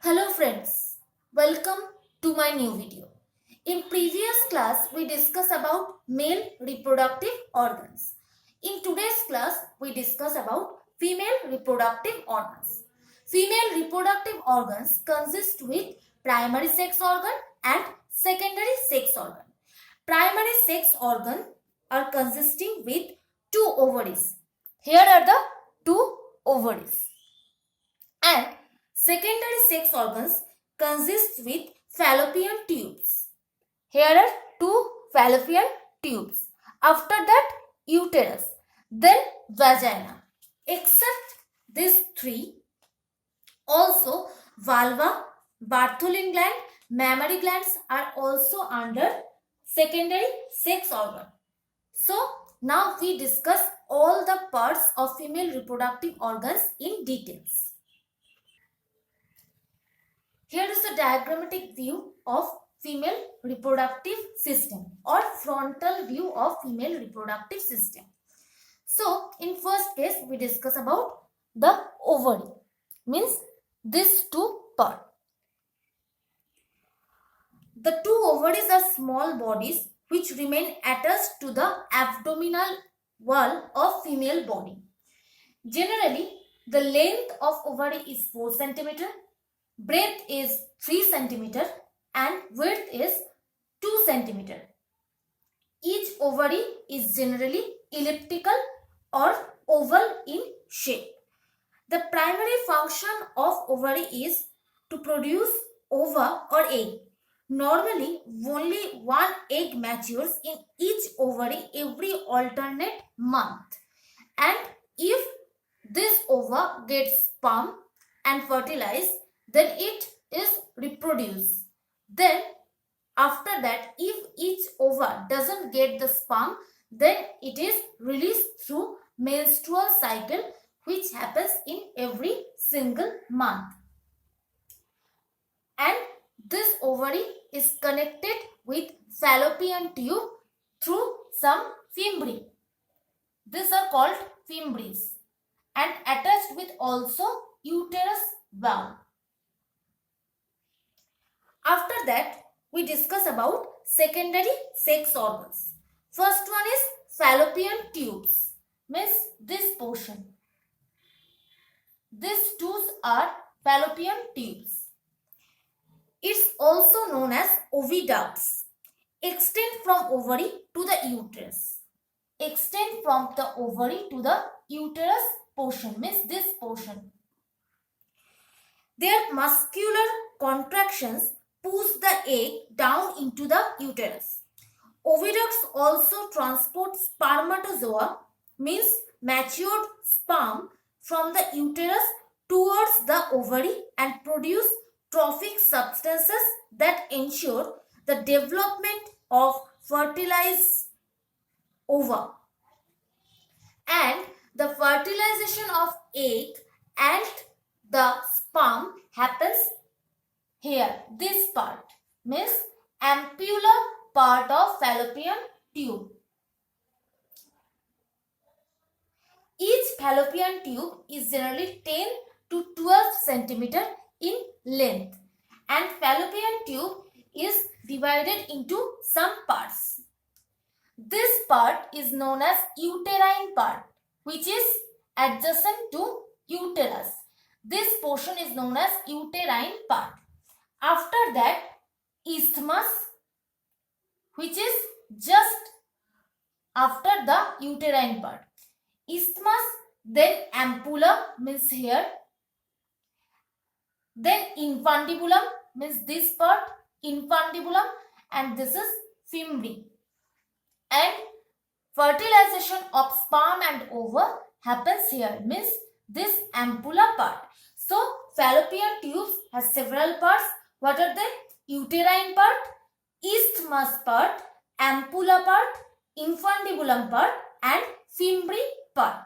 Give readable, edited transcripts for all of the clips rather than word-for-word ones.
Hello friends, welcome to my new video. In previous class, we discussed about male reproductive organs. In today's class, we discuss about female reproductive organs. Female reproductive organs consist with primary sex organ and secondary sex organ. Primary sex organ are consisting with two ovaries. Here are the two ovaries. And secondary sex organs consist with fallopian tubes. Here are two fallopian tubes. After that, uterus, then vagina. Except these three, also vulva, Bartholin gland, mammary glands are also under secondary sex organ. So now we discuss all the parts of female reproductive organs in details. Here is a diagrammatic view of female reproductive system or frontal view of female reproductive system. So, in first case, we discuss about the ovary, means this two part. The two ovaries are small bodies which remain attached to the abdominal wall of female body. Generally, the length of ovary is 4 cm. Breadth is 3 cm and width is 2 cm. Each ovary is generally elliptical or oval in shape. The primary function of ovary is to produce ova or egg. Normally, only one egg matures in each ovary every alternate month. And if this ova gets sperm and fertilized, then it is reproduced. Then after that, if each ova doesn't get the sperm, then it is released through menstrual cycle, which happens in every single month. And this ovary is connected with fallopian tube through some fimbriae. These are called fimbriae and attached with also uterus valve. After that, we discuss about secondary sex organs. First one is fallopian tubes, means this portion. These tubes are fallopian tubes. It's also known as oviducts. Extend from ovary to the uterus. Extend from the ovary to the uterus portion, means this portion. Their muscular contractions push the egg down into the uterus. Oviducts also transport spermatozoa, means matured sperm, from the uterus towards the ovary and produce trophic substances that ensure the development of fertilized ova. And the fertilization of egg and the sperm happens here, this part, means ampulla part of fallopian tube. Each fallopian tube is generally 10 to 12 cm in length, and fallopian tube is divided into some parts. This part is known as uterine part, which is adjacent to uterus. This portion is known as uterine part. After that, isthmus, which is just after the uterine part. Isthmus, then ampulla, means here. Then infundibulum, means this part, infundibulum, and this is fimbriae. And fertilization of sperm and ova happens here, means this ampulla part. So, fallopian tubes has several parts. What are they? Uterine part, isthmus part, ampulla part, infundibulum part, and fimbriae part.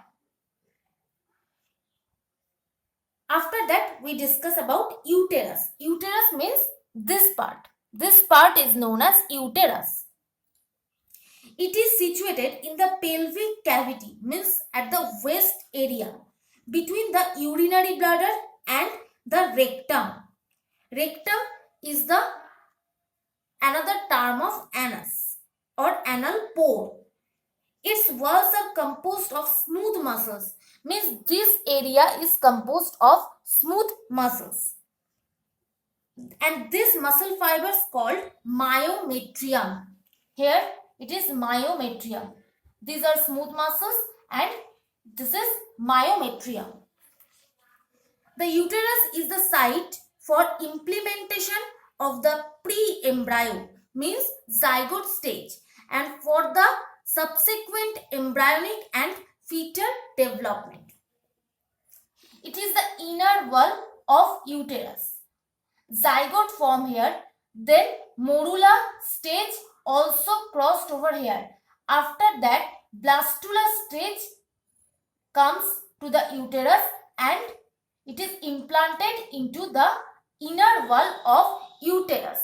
After that, we discuss about uterus. Uterus means this part. This part is known as uterus. It is situated in the pelvic cavity, means at the waist area, between the urinary bladder and the rectum. Rectum is the another term of anus or anal pore. Its walls are composed of smooth muscles. Means this area is composed of smooth muscles. And this muscle fiber is called myometrium. Here it is myometrium. These are smooth muscles and this is myometrium. The uterus is the site for implementation of the pre-embryo, means zygote stage, and for the subsequent embryonic and fetal development. It is the inner wall of uterus. Zygote form here, then morula stage also crossed over here. After that, blastula stage comes to the uterus and it is implanted into the inner wall of uterus.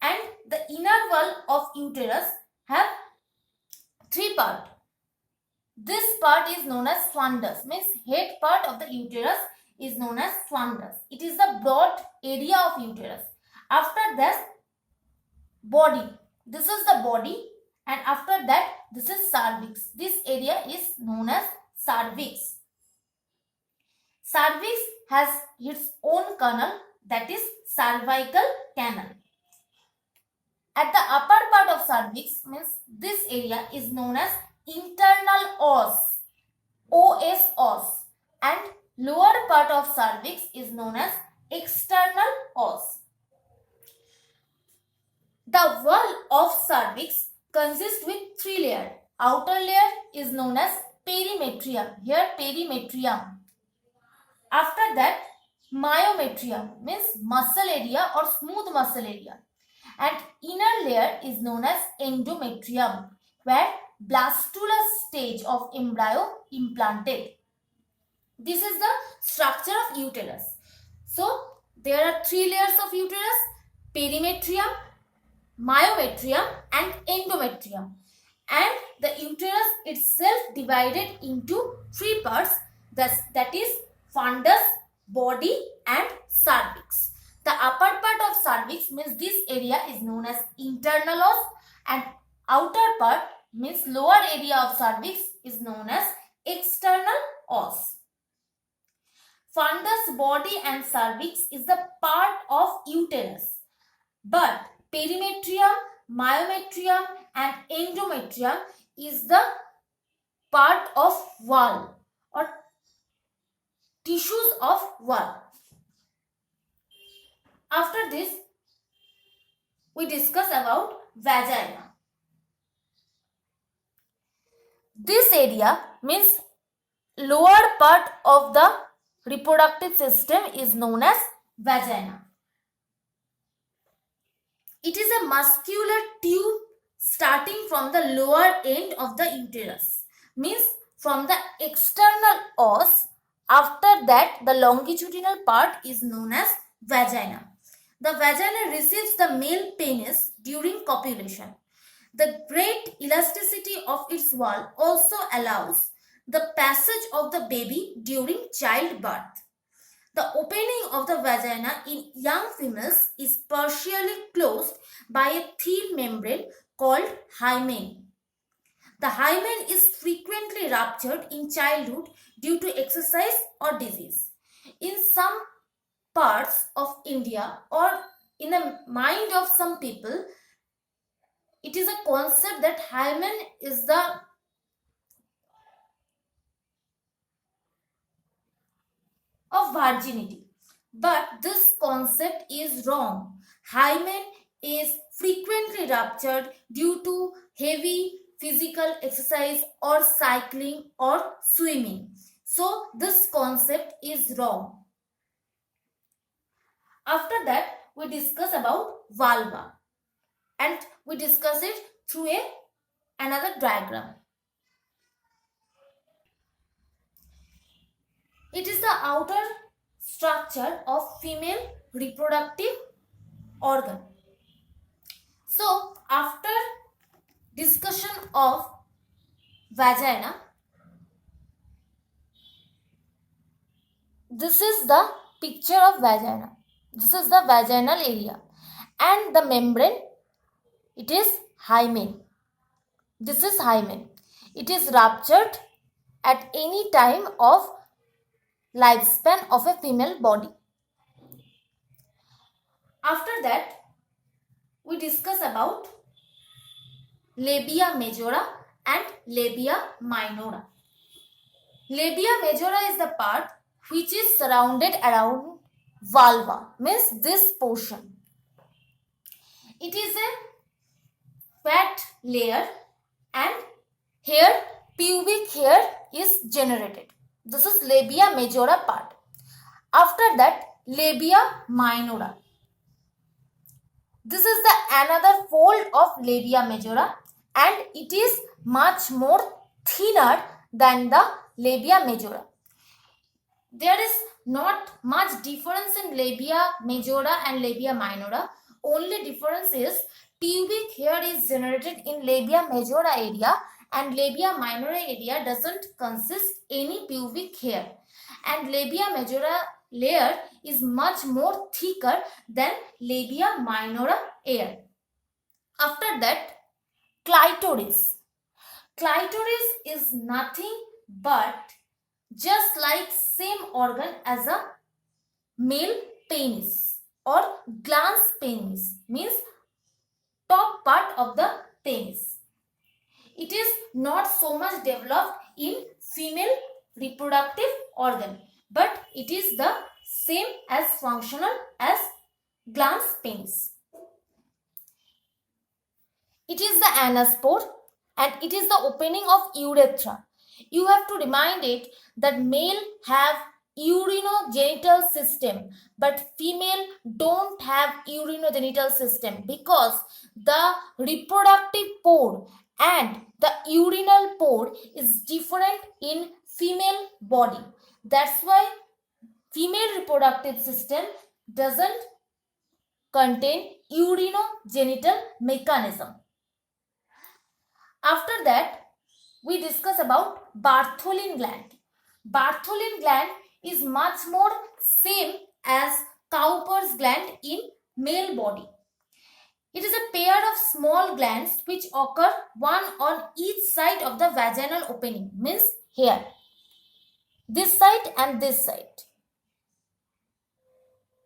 And the inner wall of uterus have three parts. This part is known as fundus, means head part of the uterus is known as fundus. It is the broad area of uterus. After that, body. This is the body, and after that, this is cervix. This area is known as cervix. Cervix has its own canal, that is cervical canal. At the upper part of cervix, means this area is known as internal os, os, and lower part of cervix is known as external os. The wall of cervix consists with three layers. Outer layer is known as perimetrium. Here perimetrium. After that, myometrium means muscle area or smooth muscle area. And inner layer is known as endometrium, where blastula stage of embryo implanted. This is the structure of uterus. So, there are three layers of uterus: perimetrium, myometrium and endometrium. And the uterus itself divided into three parts, that is fundus, body and cervix. The upper part of cervix means this area is known as internal os, and outer part means lower area of cervix is known as external os. Fundus, body and cervix is the part of uterus, but perimetrium, myometrium and endometrium is the part of wall or tissues of wall. After this, we discuss about vagina. This area means lower part of the reproductive system is known as vagina. It is a muscular tube starting from the lower end of the uterus, means from the external os. After that, the longitudinal part is known as vagina. The vagina receives the male penis during copulation. The great elasticity of its wall also allows the passage of the baby during childbirth. The opening of the vagina in young females is partially closed by a thin membrane called hymen. The hymen is frequently ruptured in childhood due to exercise or disease. In some parts of India or in the mind of some people, it is a concept that hymen is the of virginity. But this concept is wrong. Hymen is frequently ruptured due to heavy physical exercise or cycling or swimming. So this concept is wrong. After that, we discuss about vulva, and we discuss it through another diagram. It is the outer structure of female reproductive organ. So, after discussion of vagina, this is the picture of vagina. This is the vaginal area. And the membrane, it is hymen. This is hymen. It is ruptured at any time of lifespan of a female body. After that, we discuss about labia majora and labia minora. Labia majora is the part which is surrounded around vulva, means this portion. It is a fat layer and here pubic hair is generated. This is labia majora part. After that, labia minora. This is the another fold of labia majora and it is much more thinner than the labia majora. There is not much difference in labia majora and labia minora. Only difference is pubic hair is generated in labia majora area and labia minora area doesn't consist any pubic hair. And labia majora layer is much more thicker than labia minora layer. After that, clitoris. Clitoris is nothing but just like same organ as a male penis or glans penis, means top part of the penis. It is not so much developed in female reproductive organ, but it is the same as functional as glans penis. It is the anospore and it is the opening of urethra. You have to remind it that male have urinogenital system but female don't have urinogenital system because the reproductive pore and the urinal pore is different in female body. That's why female reproductive system doesn't contain urinogenital mechanism. After that, we discuss about Bartholin gland. Bartholin gland is much more same as Cowper's gland in male body. It is a pair of small glands which occur one on each side of the vaginal opening, means here. This side and this side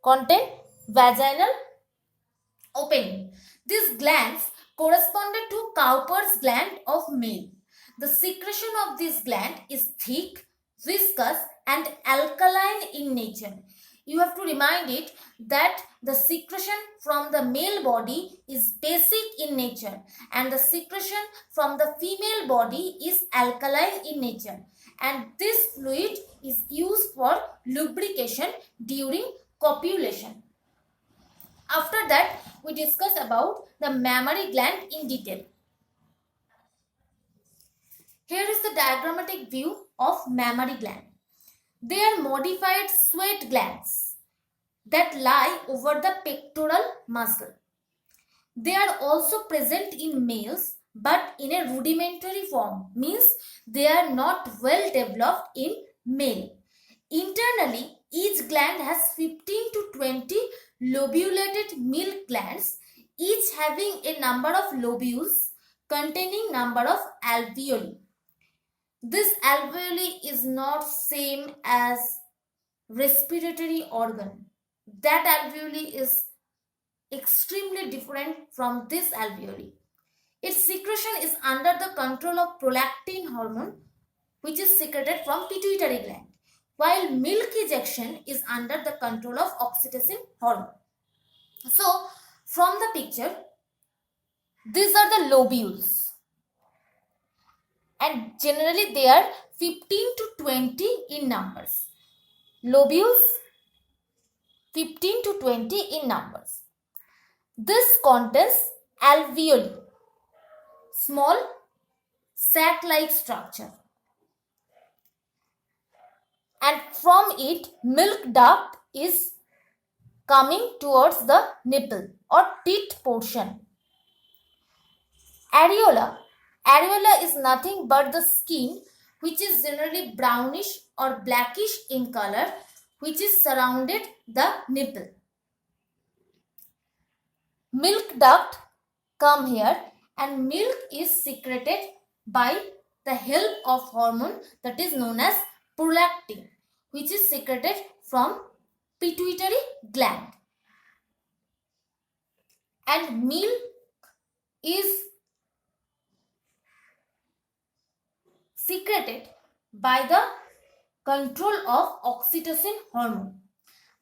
contain vaginal opening. These glands corresponded to Cowper's gland of male. The secretion of this gland is thick, viscous and alkaline in nature. You have to remind it that the secretion from the male body is basic in nature and the secretion from the female body is alkaline in nature, and this fluid is used for lubrication during copulation. After that, we discuss about the mammary gland in detail. Here is the diagrammatic view of mammary gland. They are modified sweat glands that lie over the pectoral muscle. They are also present in males but in a rudimentary form, means they are not well developed in male. Internally, each gland has 15 to 20 lobulated milk glands, each having a number of lobules containing number of alveoli. This alveoli is not same as respiratory organ. That alveoli is extremely different from this alveoli. Its secretion is under the control of prolactin hormone, which is secreted from pituitary gland, while milk ejection is under the control of oxytocin hormone. So, from the picture, these are the lobules. And generally they are 15 to 20 in numbers. Lobules 15 to 20 in numbers. This contains alveoli, small sac-like structure, and from it milk duct is coming towards the nipple or tit portion. Areola is nothing but the skin which is generally brownish or blackish in color, which is surrounded the nipple. milk duct come here, and milk is secreted by the help of hormone that is known as prolactin, which is secreted from pituitary gland. And milk is secreted by the control of oxytocin hormone.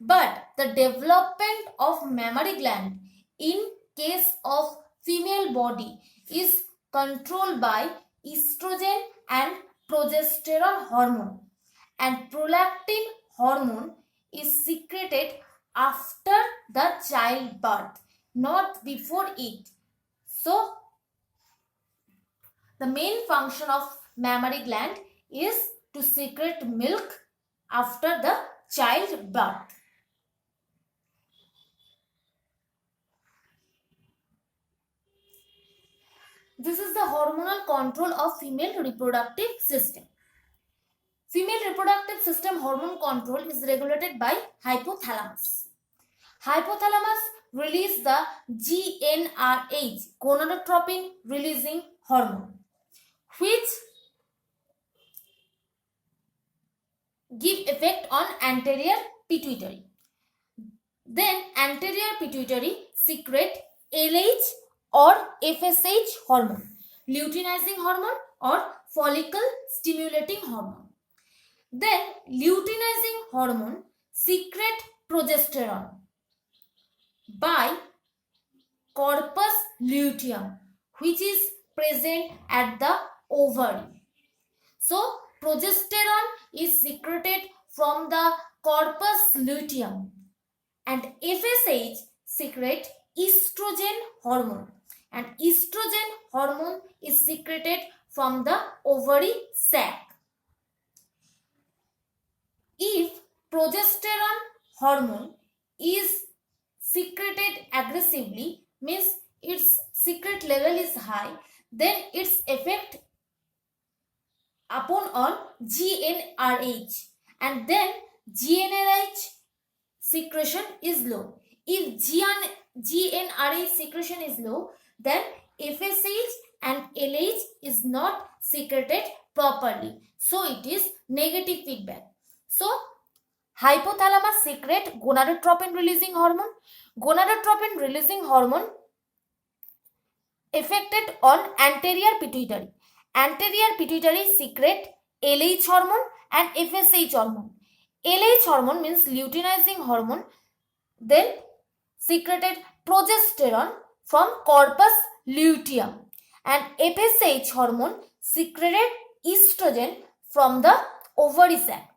But the development of mammary gland in case of female body is controlled by estrogen and progesterone hormone, and prolactin hormone is secreted after the childbirth, not before it. So the main function of mammary gland is to secrete milk after the childbirth. This is the hormonal control of female reproductive system. Female reproductive system hormone control is regulated by hypothalamus. Hypothalamus releases the GnRH, gonadotropin releasing hormone, which give effect on anterior pituitary. Then anterior pituitary secrete LH or FSH hormone, luteinizing hormone or follicle stimulating hormone. Then luteinizing hormone secrete progesterone by corpus luteum, which is present at the ovary. So progesterone is secreted from the corpus luteum, and FSH secrete estrogen hormone, and estrogen hormone is secreted from the ovary sac. If progesterone hormone is secreted aggressively, means its secret level is high, then its effect upon on GnRH, and then GnRH secretion is low. If GnRH secretion is low, then FSH and LH is not secreted properly, so it is negative feedback. So hypothalamus secrete gonadotropin releasing hormone. Gonadotropin releasing hormone affected on anterior pituitary. Anterior pituitary secrete LH hormone and FSH hormone. LH hormone means luteinizing hormone, then secreted progesterone from corpus luteum, and FSH hormone secreted estrogen from the ovary sac,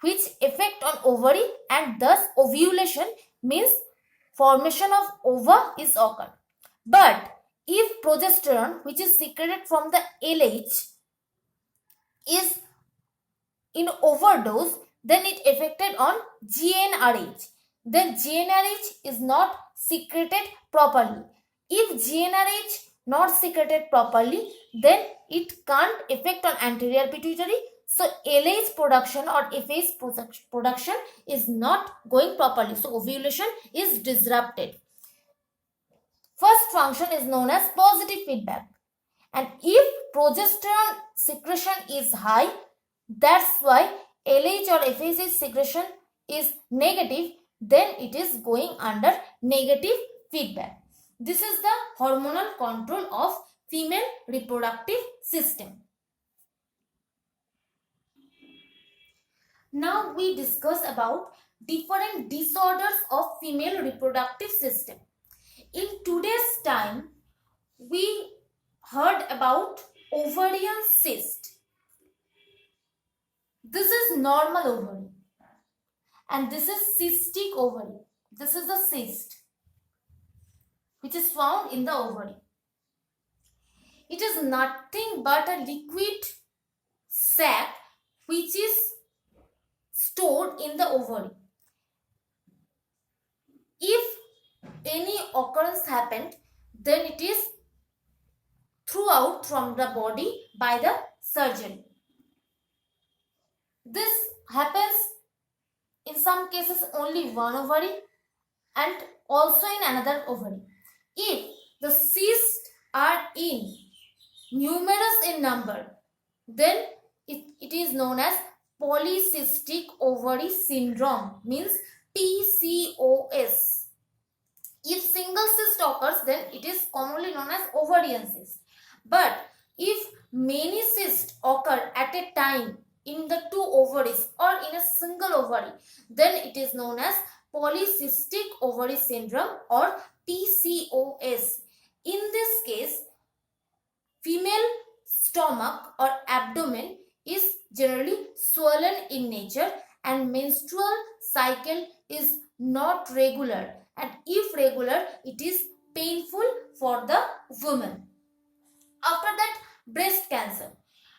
which effect on ovary, and thus ovulation, means formation of ova is occurred. But if progesterone, which is secreted from the LH, is in overdose, then it affected on GnRH. Then GnRH is not secreted properly. If GnRH not secreted properly, then it can't affect on anterior pituitary. So LH production or FH production is not going properly. So ovulation is disrupted. First function is known as positive feedback. And if progesterone secretion is high, that's why LH or FSH secretion is negative, then it is going under negative feedback. This is the hormonal control of female reproductive system. Now we discuss about different disorders of female reproductive system. In today's time, we heard about ovarian cyst. This is normal ovary, and this is cystic ovary. This is the cyst which is found in the ovary. It is nothing but a liquid sac which is stored in the ovary. If any occurrence happened, then it is thrown out from the body by the surgeon. This happens in some cases only one ovary and also in another ovary. If the cysts are numerous in number, then it is known as polycystic ovary syndrome, means PCOS. If single cyst occurs, then it is commonly known as ovarian cyst. But if many cysts occur at a time in the two ovaries or in a single ovary, then it is known as polycystic ovary syndrome or PCOS. In this case, female stomach or abdomen is generally swollen in nature and menstrual cycle is not regular, and if regular, it is painful for the woman. After that, breast cancer.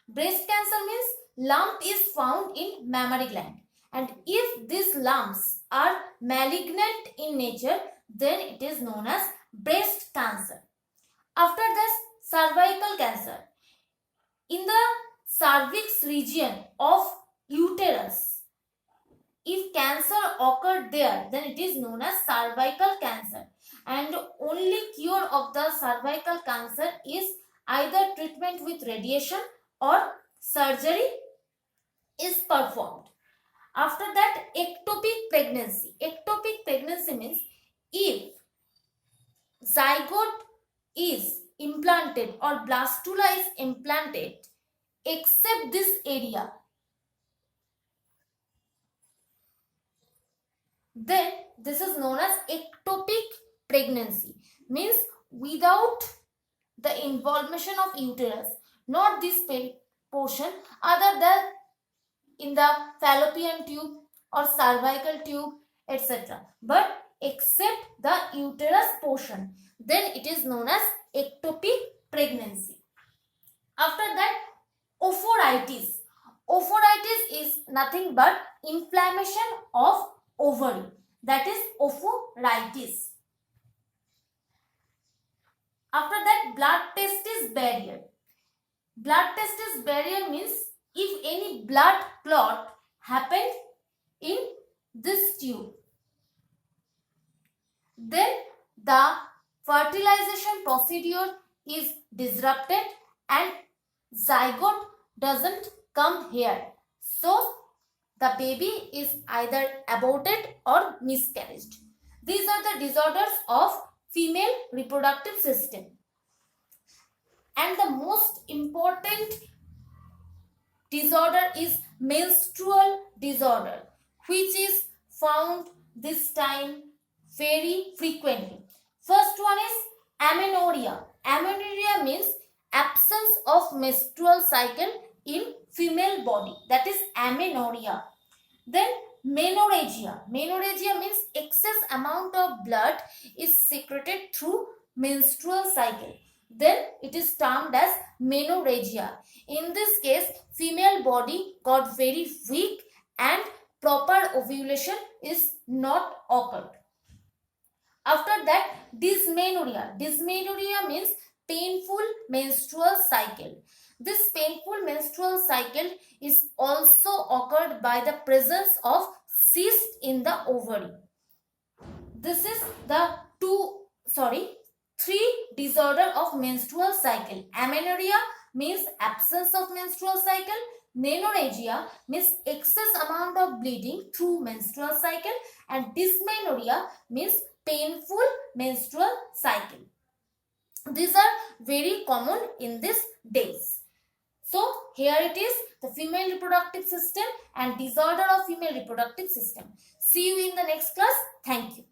Breast cancer means lump is found in mammary gland, and if these lumps are malignant in nature, then it is known as breast cancer. After this, cervical cancer. In the cervix region of uterus, if cancer occurred there, then it is known as cervical cancer, and only cure of the cervical cancer is either treatment with radiation or surgery is performed. After that, ectopic pregnancy. Ectopic pregnancy means if zygote is implanted or blastula is implanted except this area, then this is known as ectopic pregnancy, means without the involvement of uterus, not this portion, other than in the fallopian tube or cervical tube, etc., but except the uterus portion, then it is known as ectopic pregnancy. After that, ophoritis. Ophoritis is nothing but inflammation of ovary, that is ophoritis. After that, blood testis barrier. Blood testis barrier means if any blood clot happened in this tube, then the fertilization procedure is disrupted and zygote doesn't come here. So the baby is either aborted or miscarried. These are the disorders of female reproductive system. And the most important disorder is menstrual disorder, which is found this time very frequently. First one is amenorrhea. Amenorrhea means absence of menstrual cycle in female body, that is amenorrhea. Then menorrhagia. Menorrhagia means excess amount of blood is secreted through menstrual cycle, then it is termed as menorrhagia. In this case, female body got very weak and proper ovulation is not occurred. After that, dysmenorrhea. Dysmenorrhea means painful menstrual cycle. This painful menstrual cycle is also occurred by the presence of cyst in the ovary. This is the three disorder of menstrual cycle. Amenorrhea means absence of menstrual cycle. Menorrhagia means excess amount of bleeding through menstrual cycle, and dysmenorrhea means painful menstrual cycle. These are very common in these days. So here it is, the female reproductive system and disorder of female reproductive system. See you in the next class. Thank you.